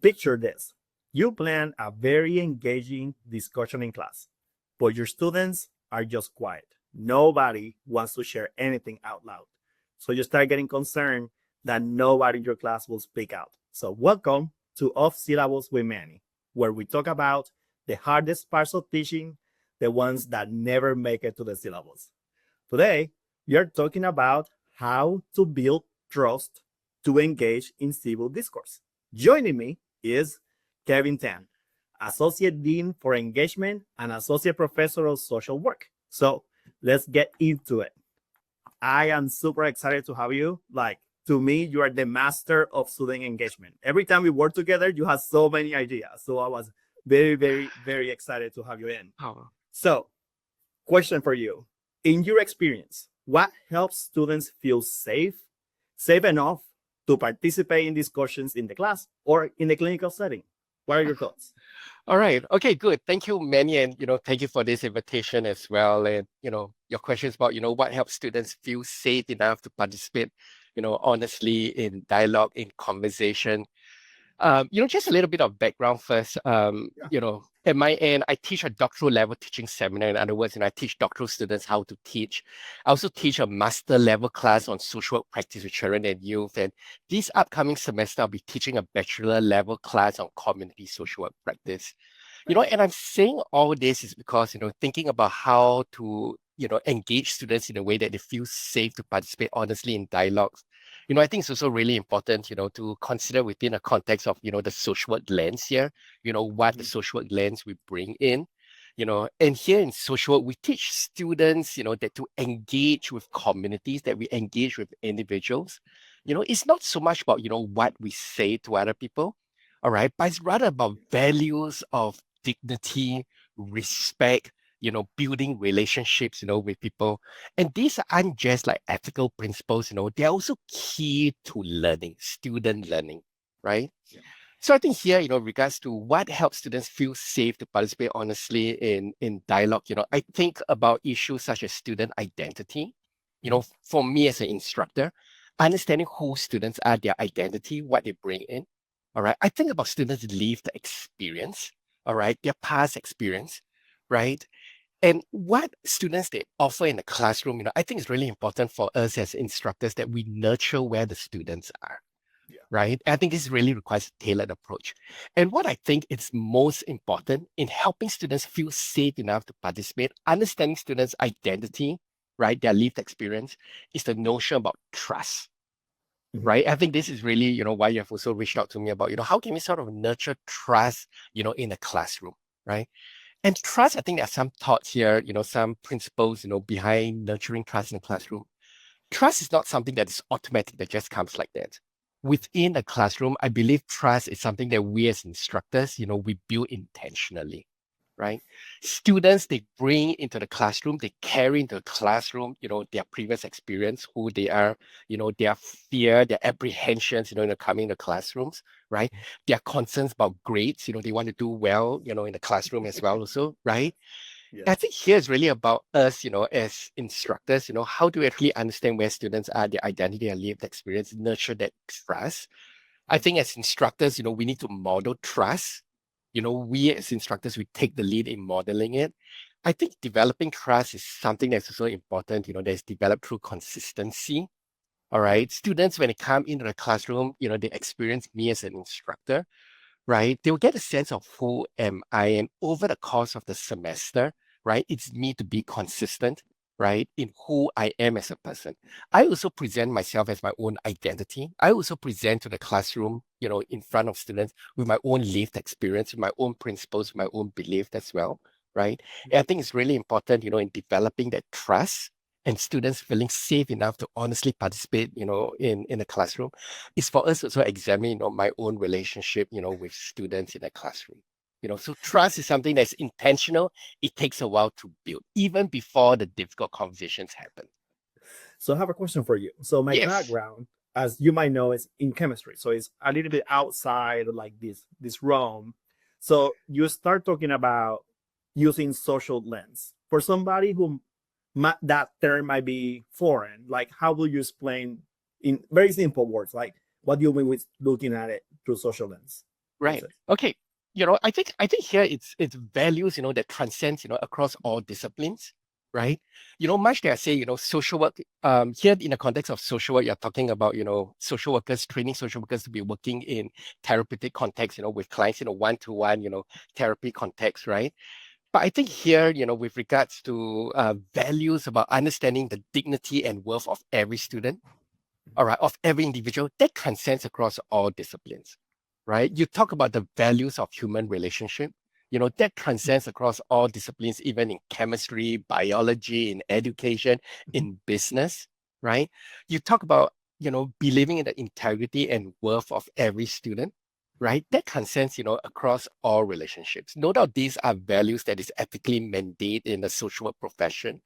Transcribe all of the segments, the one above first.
Picture this. You plan a very engaging discussion in class, but your students are just quiet. Nobody wants to share anything out loud. So you start getting concerned that nobody in your class will speak out. So welcome to Off Syllabus with Manny, where we talk about the hardest parts of teaching, the ones that never make it to the syllabus. Today, we are talking about how to build trust to engage in civil discourse. Joining me is Kevin Tan, Associate Dean for Engagement and Associate Professor of Social Work. So let's get into it. I am super excited to have you. Like, to me, you are the master of student engagement. Every time we work together, you have so many ideas. So I was very excited to have you in. Oh, So, question for you. In your experience, what helps students feel safe enough to participate in discussions in the class or in the clinical setting? What are your thoughts? all right. Okay, good. Thank you, Manny, and thank you for this invitation as well. And your questions about what helps students feel safe enough to participate, honestly in dialogue, in conversation. Just a little bit of background first. Yeah. At my end, I teach a doctoral level teaching seminar. In other words, I teach doctoral students how to teach. I also teach a master level class on social work practice with children and youth. And this upcoming semester, I'll be teaching a bachelor level class on community social work practice. And I'm saying all this is because, thinking about how to, engage students in a way that they feel safe to participate honestly in dialogues. I think it's also really important, to consider within a context of, the social work lens here, what the Mhm. social work lens we bring in, and here in social work, we teach students, that to engage with communities, that we engage with individuals. It's not so much about, what we say to other people, all right, but it's rather about values of dignity, respect, building relationships, with people. And these aren't just like ethical principles, they're also key to learning, student learning, right? Yeah. So I think here, regards to what helps students feel safe to participate honestly in dialogue, I think about issues such as student identity. Mhm. For me as an instructor, understanding who students are, their identity, what they bring in. All right. I think about students' lived experience, all right, their past experience, right? And what students they offer in the classroom, I think it's really important for us as instructors that we nurture where the students are, Yeah. right? I think this really requires a tailored approach. And what I think is most important in helping students feel safe enough to participate, understanding students' identity, right, their lived experience, is the notion about trust, Mhm. right? I think this is really, why you have also reached out to me about, how can we sort of nurture trust, in the classroom, right? And trust, I think there are some thoughts here, some principles, behind nurturing trust in the classroom. Trust is not something that is automatic, that just comes like that. Within a classroom, I believe trust is something that we as instructors, we build intentionally, right? Students, they bring into the classroom, they carry into the classroom, their previous experience, who they are, their fear, their apprehensions, in the coming to classrooms, right? Their concerns about grades, they want to do well, in the classroom as well also, right? Yeah. I think here is really about us, as instructors, how do we actually understand where students are, their identity and lived experience, nurture that trust. I think as instructors, we need to model trust. We as instructors, we take the lead in modeling it. I think developing trust is something that's also important, that's developed through consistency. All Yeah. right. Students, when they come into the classroom, they experience me as an instructor, right? They'll get a sense of who am I. And over the course of the semester, right, it's me to be consistent, right, in who I am as a person. I also present myself as my own identity. I also present to the classroom, in front of students with my own lived experience, with my own principles, my own belief as well, right? And I think it's really important, in developing that trust and students feeling safe enough to honestly participate, in the classroom is for us to also examine, my own relationship, with students in the classroom. So trust is something that's intentional. It takes a while to build, even before the difficult conversations happen. So I have a question for you. So my Yes. background, as you might know, is in chemistry. So it's a little bit outside like this realm. So you start talking about using social lens. For somebody who that term might be foreign, like how will you explain in very simple words, like what do you mean with looking at it through social lens? Right. Okay. I think here it's values, that transcends, across all disciplines, right? Much they are say, social work, here in the context of social work, you're talking about, social workers, training social workers to be working in therapeutic context, with clients, one-to-one, therapy context, right? But I think here, with regards to values about understanding the dignity and worth of every student, all right, of every individual, that transcends across all disciplines, right? You talk about the values of human relationship, that transcends across all disciplines, even in chemistry, biology, in education, in business, right? You talk about, believing in the integrity and worth of every student, right? That transcends, across all relationships. No doubt these are values that is ethically mandated in the social work profession,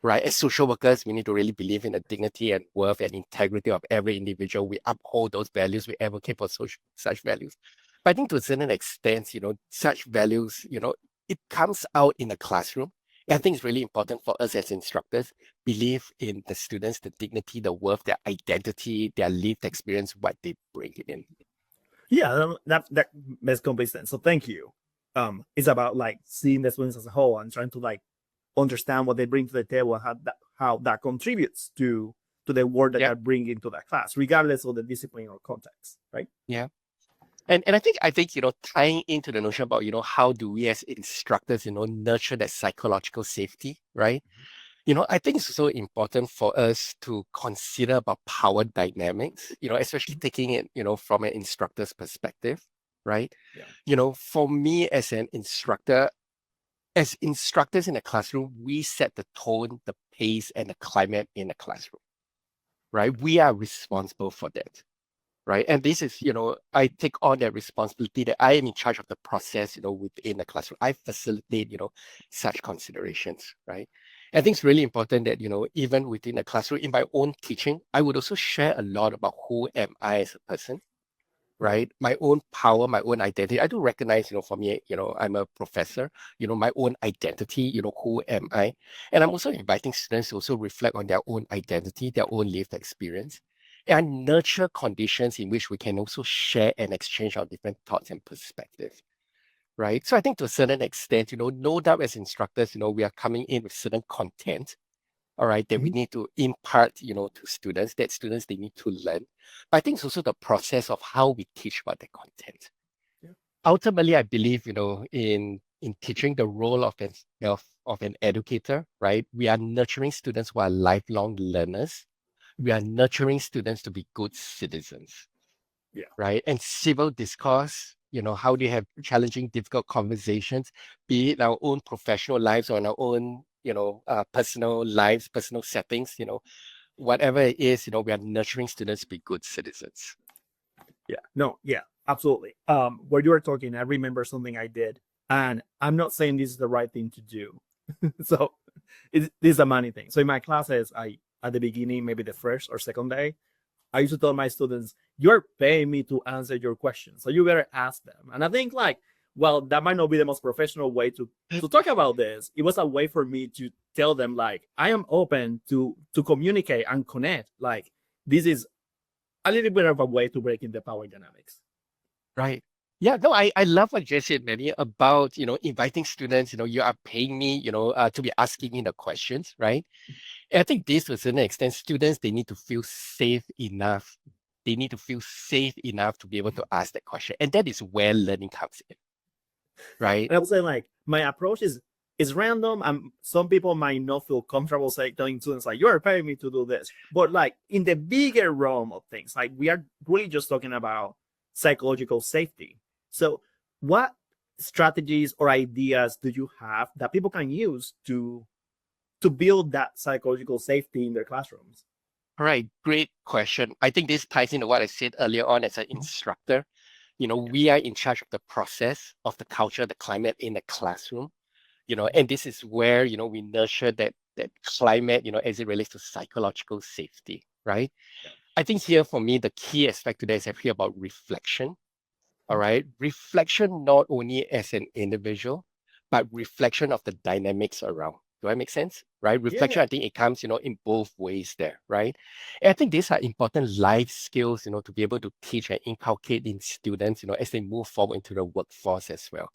right? As social workers, we need to really believe in the dignity and worth and integrity of every individual. We uphold those values. We advocate for such values. But I think to a certain extent, such values, it comes out in the classroom. And I think it's really important for us as instructors, believe in the students, the dignity, the worth, their identity, their lived experience, what they bring in. Yeah, that makes complete sense. So thank you. It's about like seeing the students as a whole and trying to like understand what they bring to the table and how that contributes to the work that Yeah, they're bringing to that class, regardless of the discipline or context, right? yeah. And I think, tying into the notion about, how do we as instructors, nurture that psychological safety, right? I think it's so important for us to consider about power dynamics, especially taking it, from an instructor's perspective, right? Yeah. For me as an instructor, as instructors in a classroom, we set the tone, the pace, and the climate in the classroom, right? We are responsible for that. Right. And this is, I take on that responsibility that I am in charge of the process, within the classroom. I facilitate, such considerations, right? I think it's really important that, even within the classroom, in my own teaching, I would also share a lot about who am I as a person, right? My own power, my own identity. I do recognize, for me, I'm a professor, my own identity, who am I? And I'm also inviting students to also reflect on their own identity, their own lived experience, and nurture conditions in which we can also share and exchange our different thoughts and perspectives. Right. So I think to a certain extent, no doubt as instructors, we are coming in with certain content, all right, that we Mhm. need to impart, to students, that students they need to learn. But I think it's also the process of how we teach about the content. Yeah. Ultimately, I believe, in teaching the role of an educator, right? We are nurturing students who are lifelong learners. We are nurturing students to be good citizens, Yeah. right? And civil discourse, how do you have challenging, difficult conversations, be it in our own professional lives or in our own, personal lives, personal settings, whatever it is, we are nurturing students to be good citizens. Yeah. No, yeah, absolutely. Where you were talking, I remember something I did, and I'm not saying this is the right thing to do. So this is a money thing. So in my classes, I at the beginning, maybe the first or second day, I used to tell my students, "You're paying me to answer your questions, so you better ask them." And I think like, well, that might not be the most professional way to talk about this. It was a way for me to tell them like, I am open to communicate and connect. Like this is a little bit of a way to break in the power dynamics. Right. Yeah, no, I love what you said, Manny, about, inviting students, you are paying me, to be asking me the questions, right? And I think this to a certain extent, students, they need to feel safe enough. They need to feel safe enough to be able to ask that question. And that is where learning comes in, Yeah, right? and I would say like my approach is random, and some people might not feel comfortable saying telling students like, "You're paying me to do this," but like in the bigger realm of things, like we are really just talking about psychological safety. So what strategies or ideas do you have that people can use to build that psychological safety in their classrooms? All right, great question. I think this ties into what I said earlier on as an instructor. Yeah. We are in charge of the process, of the culture, the climate in the classroom, and this is where, we nurture that climate, as it relates to psychological safety, right? Yeah. I think here for me, the key aspect today is actually about reflection. All right. Reflection not only as an individual, but reflection of the dynamics around. Do I make sense? Right? Yeah, Reflection, I think it comes, in both ways there, right? And I think these are important life skills, to be able to teach and inculcate in students, as they move forward into the workforce as well,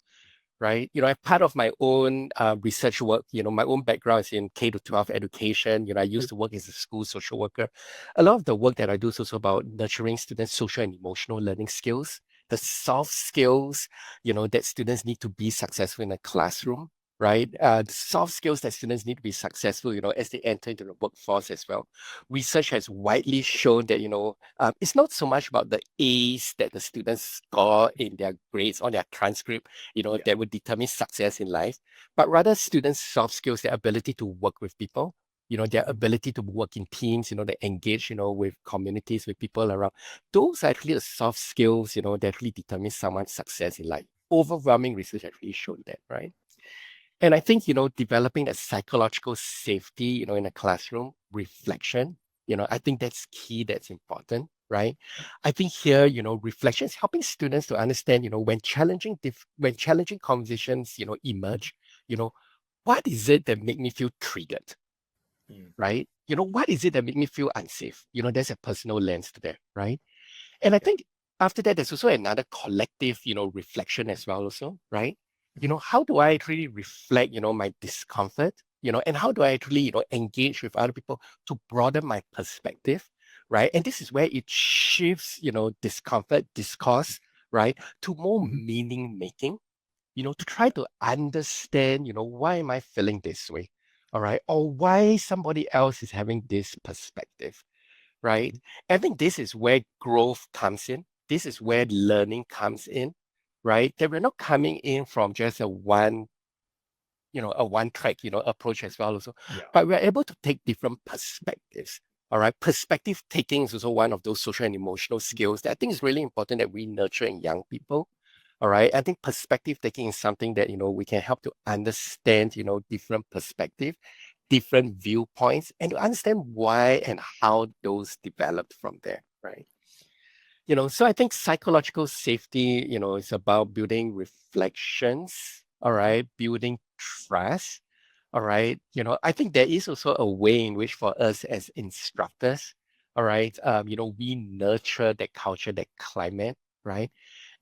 right? As part of my own research work, my own background is in K to 12 education. I used to work as a school social worker. A lot of the work that I do is also about nurturing students' social and emotional learning skills, the soft skills, that students need to be successful in a classroom, right? The soft skills that students need to be successful, as they enter into the workforce as well. Research has widely shown that, it's not so much about the A's that the students score in their grades on their transcript, yeah. that would determine success in life, but rather students' soft skills, their ability to work with people, their Mhm. ability to work in teams, they engage, with communities, with people around. Those are actually the soft skills, that really determine someone's success in life. Overwhelming research has really shown that, right? And I think, developing that psychological safety, in a classroom, reflection, I think that's key, that's important, right? I think here, reflection is helping students to understand, when challenging conversations, emerge, you know, what is it that make me feel triggered, Mm. right? What is it that make me feel unsafe? There's a personal lens to that, right? And I Yeah. think after that, there's also another collective, reflection as well, also, right? Mhm. How do I actually reflect, my discomfort, and how do I actually, engage with other people to broaden my perspective, right? And this is where it shifts, discomfort, discourse, right, to more Mhm. meaning making, to try to understand, why am I feeling this way? All right. Or why somebody else is having this perspective, right? Mhm. I think this is where growth comes in. This is where learning comes in, right? That we're not coming in from just a one track, approach as well also, Yeah. but we're able to take different perspectives. All right. Perspective taking is also one of those social and emotional skills that I think is really important that we nurture in young people. All right. I think perspective taking is something that, we can help to understand, different perspective, different viewpoints, and to understand why and how those developed from there. Right. So I think psychological safety, is about building reflections, all right, building trust, all right. I think there is also a way in which for us as instructors, all right, we nurture that culture, that climate, right?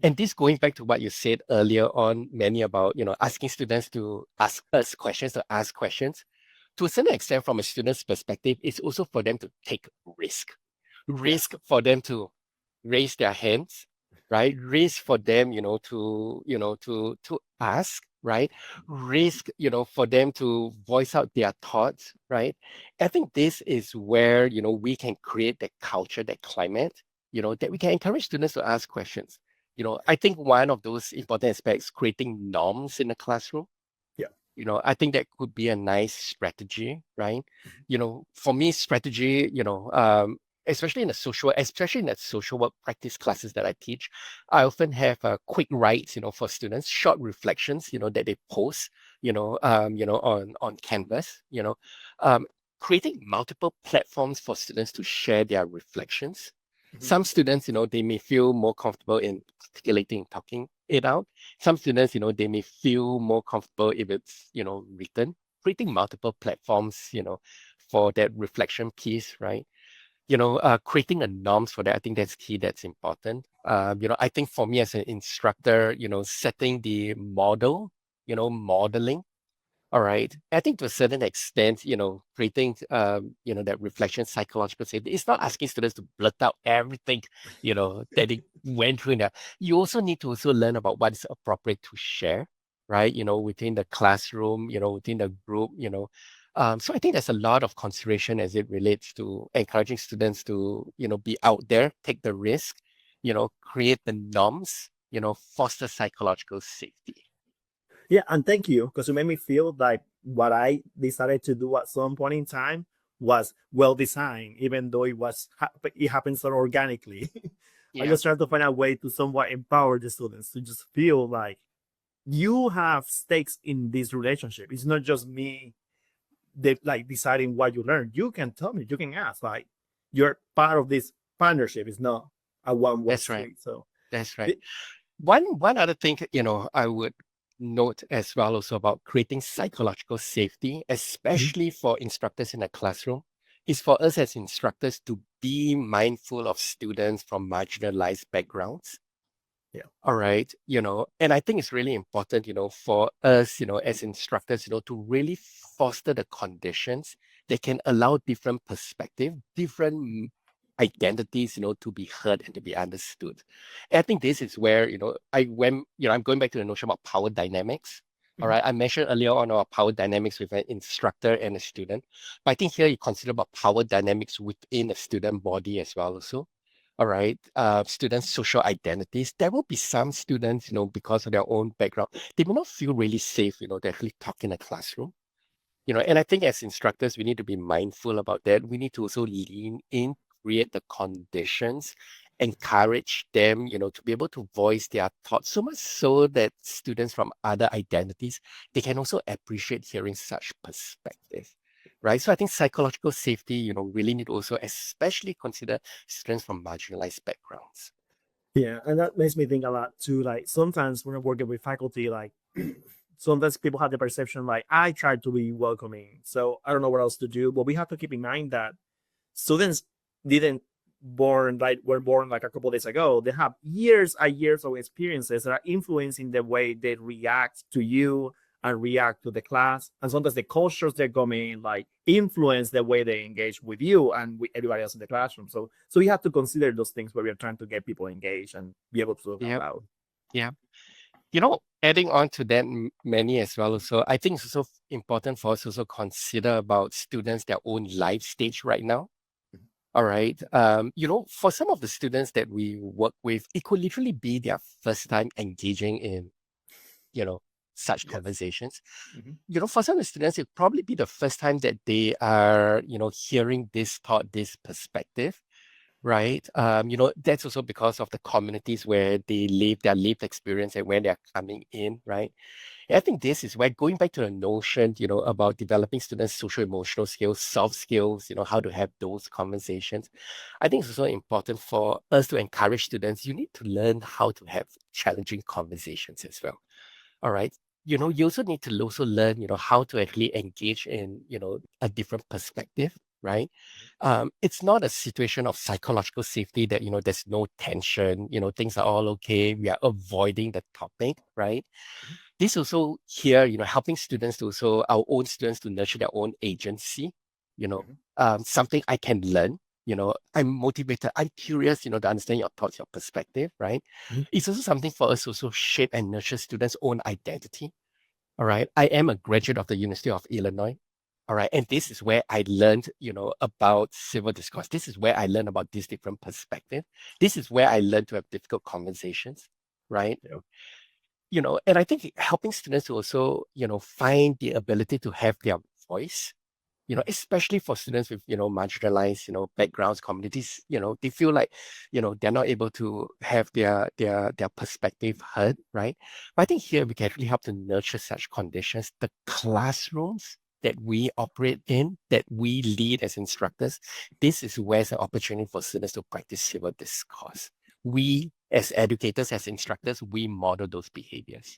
And this going back to what you said earlier on, Manny, about, asking students to ask us questions, to ask questions. To a certain extent, from a student's perspective, it's also for them to take risk. Yeah. Risk for them to raise their hands, right? Risk for them, to ask, right? Risk, for them to voice out their thoughts, right? I think this is where, we can create that culture, that climate, that we can encourage students to ask questions. I think one of those important aspects, creating norms in the classroom, Yeah. I think that could be a nice strategy, right? For me, strategy, especially in the social work practice classes that I teach, I often have quick writes, for students, short reflections, that they post, on Canvas, um, creating multiple platforms for students to share their reflections. Mhm. Some students, they may feel more comfortable in articulating, talking it out. Some students, they may feel more comfortable if it's, written, creating multiple platforms, for that reflection piece, right? Creating a norms for that, I think that's key, that's important. I think for me as an instructor, setting the model, modeling, all right. I think to a certain extent, creating, that reflection, psychological safety, it's not asking students to blurt out everything, that they went through in there. You also need to also learn about what is appropriate to share, right? Within the classroom, within the group, So I think there's a lot of consideration as it relates to encouraging students to, be out there, take the risk, create the norms, foster psychological safety. Yeah, and thank you because you made me feel like what I decided to do at some point in time was well designed, even though it happened so organically. I Yeah, just tried to find a way to somewhat empower the students to just feel like you have stakes in this relationship. It's not just me like deciding what you learn. You can tell me, you can ask, like you're part of this partnership. It's not a one-way that's right. street. So That's right. it, One other thing, I would note as well also about creating psychological safety, especially for instructors in a classroom, is for us as instructors to be mindful of students from marginalized backgrounds. Yeah. All right, and I think it's really important, for us, as instructors, to really foster the conditions that can allow different perspective, different identities, to be heard and to be understood. And I think this is where, I'm going back to the notion about power dynamics. All right, I mentioned earlier on about power dynamics with an instructor and a student, but I think here you consider about power dynamics within a student body as well also. All right, students' social identities. There will be some students, because of their own background, they may not feel really safe, to actually talk in a classroom. And I think as instructors, we need to be mindful about that. We need to also lean in, create the conditions, encourage them, to be able to voice their thoughts, so much so that students from other identities, they can also appreciate hearing such perspective. Right. So I think psychological safety, really need to also especially consider students from marginalized backgrounds. Yeah, and that makes me think a lot too. Like sometimes when I'm working with faculty, like sometimes people have the perception like I try to be welcoming, so I don't know what else to do. But we have to keep in mind that students didn't were born like a couple of days ago. They have years and years of experiences that are influencing the way they react to you and react to the class. And sometimes the cultures they come in like influence the way they engage with you and with everybody else in the classroom. So we have to consider those things where we are trying to get people engaged and be able to talk out Yep. loud. Yeah. Adding on to that, Manny, as well, so I think it's also important for us to also consider about students, their own life stage right now. All right. For some of the students that we work with, it could literally be their first time engaging in, you know, such Yes. conversations. Mhm. For some of the students, it probably be the first time that they are, hearing this thought, this perspective, right? That's also because of the communities where they live, their lived experience and where they're coming in, right? I think this is where going back to the notion, about developing students' social emotional skills, soft skills, how to have those conversations. I think it's also important for us to encourage students. You need to learn how to have challenging conversations as well. All right. You also need to also learn, how to actually engage in, a different perspective, right? It's not a situation of psychological safety that, there's no tension, things are all okay. We are avoiding the topic, right? This also here, helping students to also our own students to nurture their own agency, Mhm. something I can learn. I'm motivated, I'm curious, to understand your thoughts, your perspective, right? Mhm. It's also something for us to also shape and nurture students' own identity. All right. I am a graduate of the University of Illinois. All right. And this is where I learned, about civil discourse. This is where I learned about this different perspective. This is where I learned to have difficult conversations, right? Yeah. And I think helping students to also, find the ability to have their voice, especially for students with, marginalized, backgrounds, communities, they feel like, they're not able to have their perspective heard, right? But I think here we can actually help to nurture such conditions. The classrooms that we operate in, that we lead as instructors, this is where's an opportunity for students to practice civil discourse. We, as educators, as instructors, we model those behaviors.